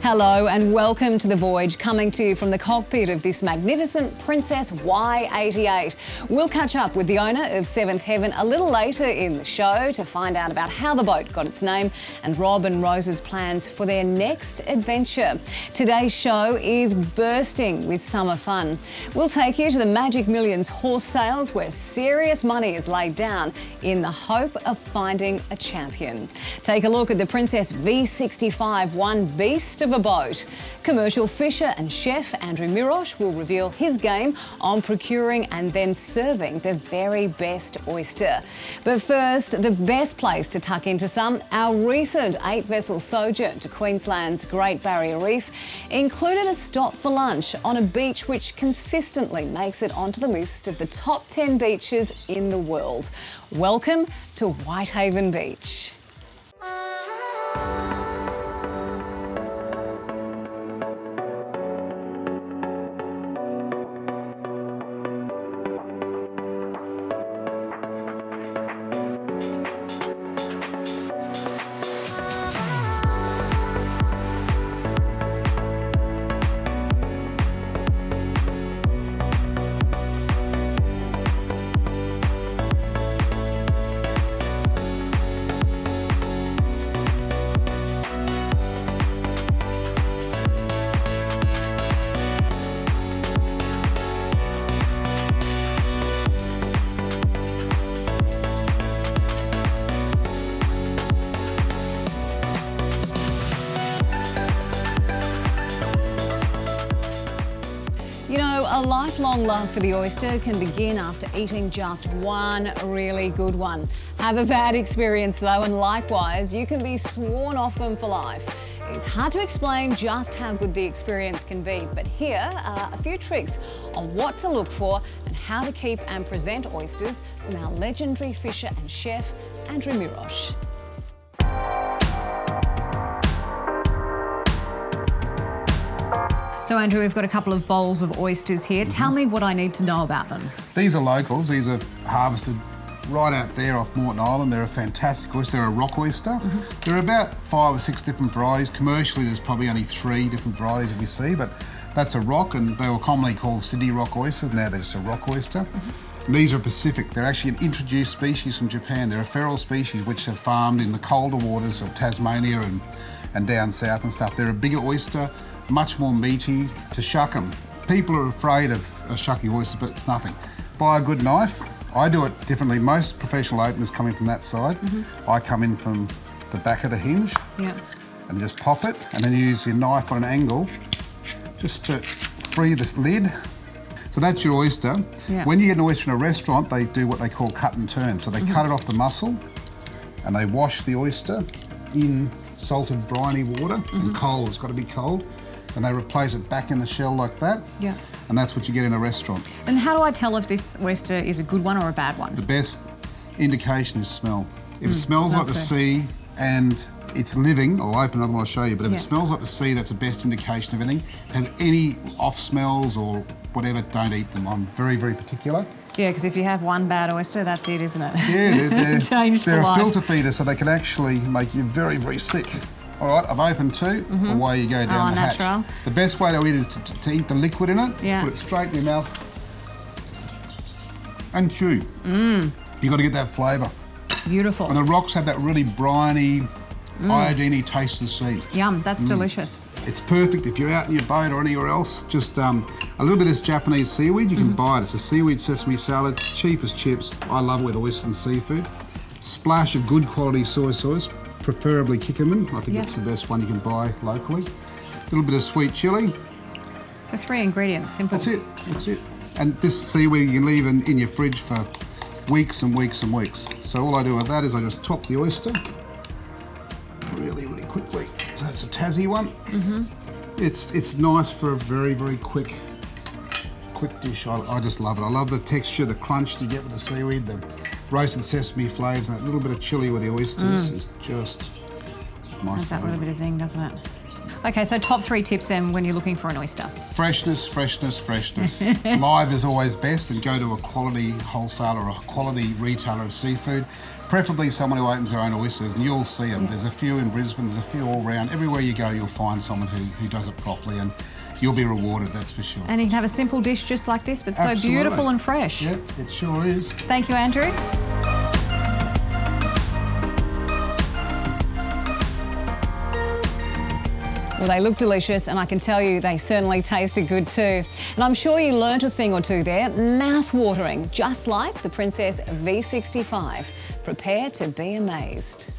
Hello and welcome to The Voyage, coming to you from the cockpit of this magnificent Princess Y88. We'll catch up with the owner of Seventh Heaven a little later in the show to find out about how the boat got its name and Rob and Rose's plans for their next adventure. Today's show is bursting with summer fun. We'll take you to the Magic Millions horse sales where serious money is laid down in the hope of finding a champion. Take a look at the Princess V65, one beast of a boat. Commercial fisher and chef Andrew Mirosch will reveal his game on procuring and then serving the very best oyster. But first, the best place to tuck into some, our recent 8-vessel sojourn to Queensland's Great Barrier Reef included a stop for lunch on a beach which consistently makes it onto the list of the top 10 beaches in the world. Welcome to Whitehaven Beach. You know, a lifelong love for the oyster can begin after eating just one really good one. Have a bad experience though, and likewise, you can be sworn off them for life. It's hard to explain just how good the experience can be, but here are a few tricks on what to look for and how to keep and present oysters from our legendary fisher and chef, Andrew Mirosch. So Andrew, we've got a couple of bowls of oysters here. Tell me what I need to know about them. These are locals. These are harvested right out there off Moreton Island. They're a fantastic oyster. They're a rock oyster. There are about 5 or 6 different varieties. Commercially, there's probably only 3 different varieties that we see, but that's a rock, and they were commonly called Sydney rock oysters. Now they're just a rock oyster. And these are Pacific. They're actually an introduced species from Japan. They're a feral species which are farmed in the colder waters of Tasmania and down south and stuff. They're a bigger oyster, much more meaty to shuck them. People are afraid of shucking oysters, but it's nothing. Buy a good knife. I do it differently. Most professional openers come in from that side. I come in from the back of the hinge and just pop it, and then use your knife on an angle just to free the lid. So that's your oyster. When you get an oyster in a restaurant, they do what they call cut and turn. So they cut it off the muscle and they wash the oyster in salted briny water, and cold, it's got to be cold, and they replace it back in the shell like that. And that's what you get in a restaurant. And how do I tell if this oyster is a good one or a bad one? The best indication is smell. If it smells like the sea and it's living, I'll open another one, I'll show you, but if it smells like the sea, that's the best indication of anything. If it has any off smells or whatever, don't eat them. I'm very, very particular. Yeah, because if you have one bad oyster, that's it, isn't it? Yeah, they're a life. filter feeder, so they can actually make you very, very sick. All right, I've opened 2. Away you go down the hatch. Natural. The best way to eat is to eat the liquid in it. Just put it straight in your mouth and chew. You've got to get that flavour. Beautiful. And the rocks have that really briny, iodine-y taste of the sea. Yum, that's delicious. It's perfect if you're out in your boat or anywhere else. Just a little bit of this Japanese seaweed, you can buy it. It's a seaweed sesame salad, it's cheap as chips. I love it with oysters and seafood. Splash of good quality soy sauce, preferably Kikkoman. I think that's the best one you can buy locally. A little bit of sweet chilli. So 3 ingredients, simple. That's it. And this seaweed you can leave in your fridge for weeks and weeks and weeks. So all I do with that is I just top the oyster really, really quickly. So that's a Tassie one. It's nice for a very, very quick dish. I just love it. I love the texture, the crunch you get with the seaweed, the roasted sesame flavours, and that little bit of chilli with the oysters is just my favourite. Adds that little bit of zing, doesn't it? Okay, so top 3 tips then when you're looking for an oyster. Freshness, freshness, freshness. Live is always best, and go to a quality wholesaler or a quality retailer of seafood. Preferably someone who opens their own oysters, and you'll see them. There's a few in Brisbane, there's a few all around. Everywhere you go, you'll find someone who does it properly, and you'll be rewarded, that's for sure. And you can have a simple dish just like this, but Absolutely. so beautiful and fresh. Yep, it sure is. Thank you, Andrew. Well, they look delicious, and I can tell you they certainly tasted good too. And I'm sure you learnt a thing or two there. Mouth-watering, just like the Princess V65. Prepare to be amazed.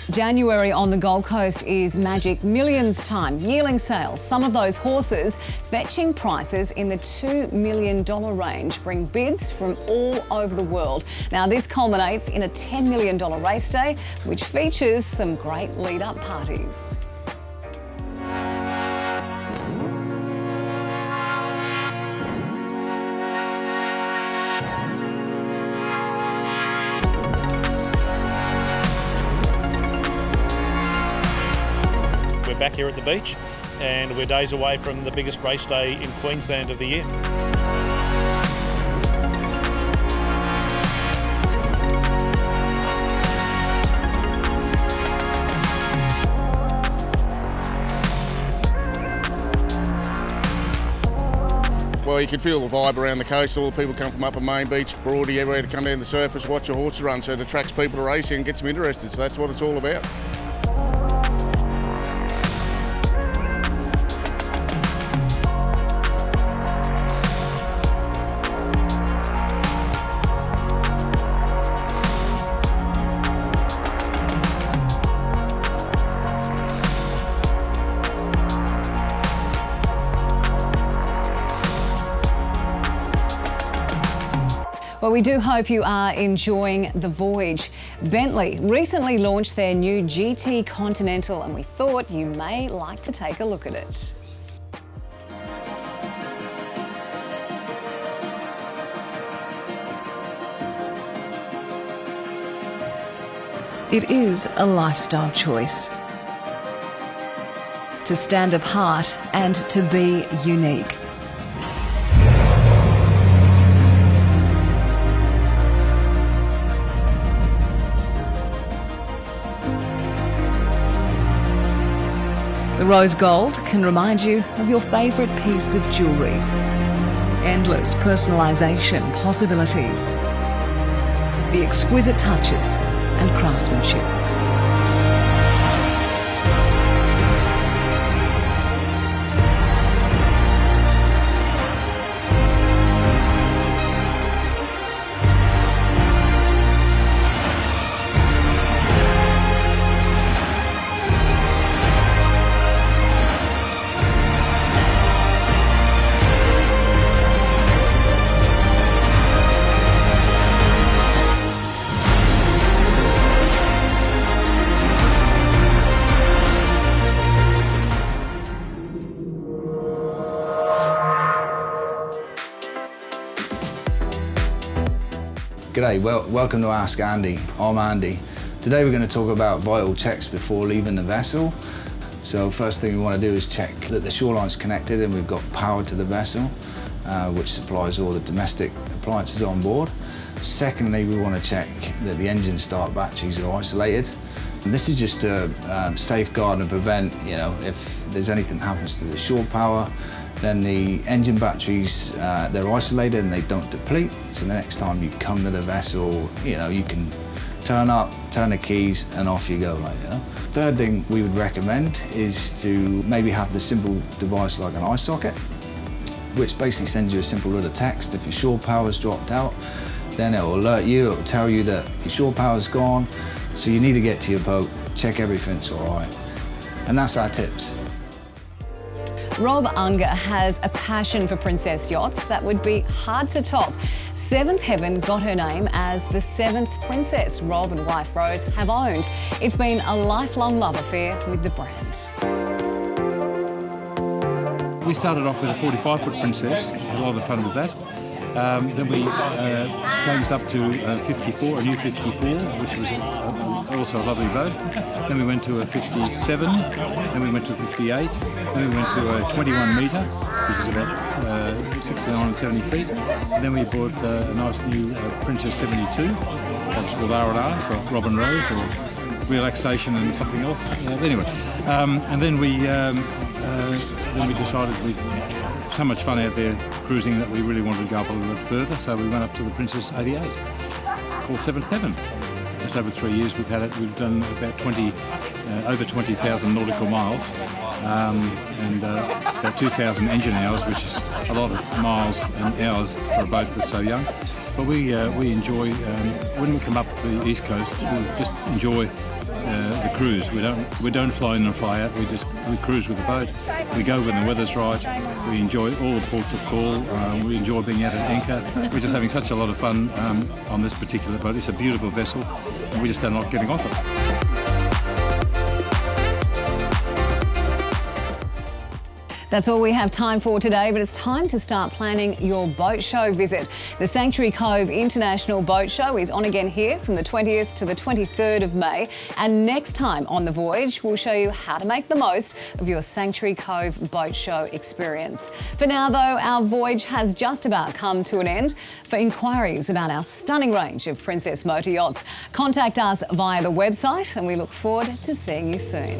January on the Gold Coast is magic millions time, yearling sales. Some of those horses fetching prices in the $2 million range, bring bids from all over the world. Now this culminates in a $10 million race day, which features some great lead-up parties. We're back here at the beach, and we're days away from the biggest race day in Queensland of the year. Well, you can feel the vibe around the coast. All the people come from Upper Main Beach, Broady, everywhere to come down the surface, watch the horses run, so it attracts people to racing and gets them interested. So that's what it's all about. Well, we do hope you are enjoying the Voyage. Bentley recently launched their new GT Continental, and we thought you may like to take a look at it. It is a lifestyle choice. To stand apart and to be unique. The rose gold can remind you of your favourite piece of jewellery. Endless personalisation possibilities. The exquisite touches and craftsmanship. G'day, welcome to Ask Andy. I'm Andy. Today we're going to talk about vital checks before leaving the vessel. So first thing we want to do is check that the shoreline's connected and we've got power to the vessel, which supplies all the domestic appliances on board. Secondly, we want to check that the engine start batteries are isolated. And this is just to safeguard and prevent, if there's anything happens to the shore power, then the engine batteries, they're isolated and they don't deplete. So the next time you come to the vessel, you can turn up, turn the keys, and off you go. Third thing we would recommend is to maybe have the simple device like an eye socket. which basically sends you a simple little text. If your shore power's dropped out, then it will alert you, it will tell you that your shore power's gone, so you need to get to your boat, check everything's all right. And that's our tips. Rob Unger has a passion for Princess Yachts that would be hard to top. Seventh Heaven got her name as the seventh princess Rob and wife Rose have owned. It's been a lifelong love affair with the brand. We started off with a 45-foot Princess, a lot of fun with that. Then we changed up to a 54, a new 54, which was also a lovely boat. Then we went to a 57, then we went to a 58, then we went to a 21 metre, which is about 69 and 70 feet. And then we bought a nice new Princess 72, that was called R&R for Rob and Rose, or relaxation and something else. Anyway, and then we decided we'd so much fun out there cruising that we really wanted to go up a little bit further, so we went up to the Princess 88, called Seventh Heaven. Just over 3 years we've had it. We've done about over 20,000 nautical miles and about 2,000 engine hours, which is a lot of miles and hours for a boat that's so young. But we enjoy, when we come up the East Coast, we just enjoy the cruise. We don't fly in and fly out. We cruise with the boat. We go when the weather's right. We enjoy all the ports of call. We enjoy being out at anchor. We're just having such a lot of fun on this particular boat. It's a beautiful vessel, and we just don't like getting off it. That's all we have time for today, but it's time to start planning your boat show visit. The Sanctuary Cove International Boat Show is on again here from the 20th to the 23rd of May. And next time on The Voyage, we'll show you how to make the most of your Sanctuary Cove Boat Show experience. For now, though, our voyage has just about come to an end. For inquiries about our stunning range of Princess Motor Yachts, contact us via the website, and we look forward to seeing you soon.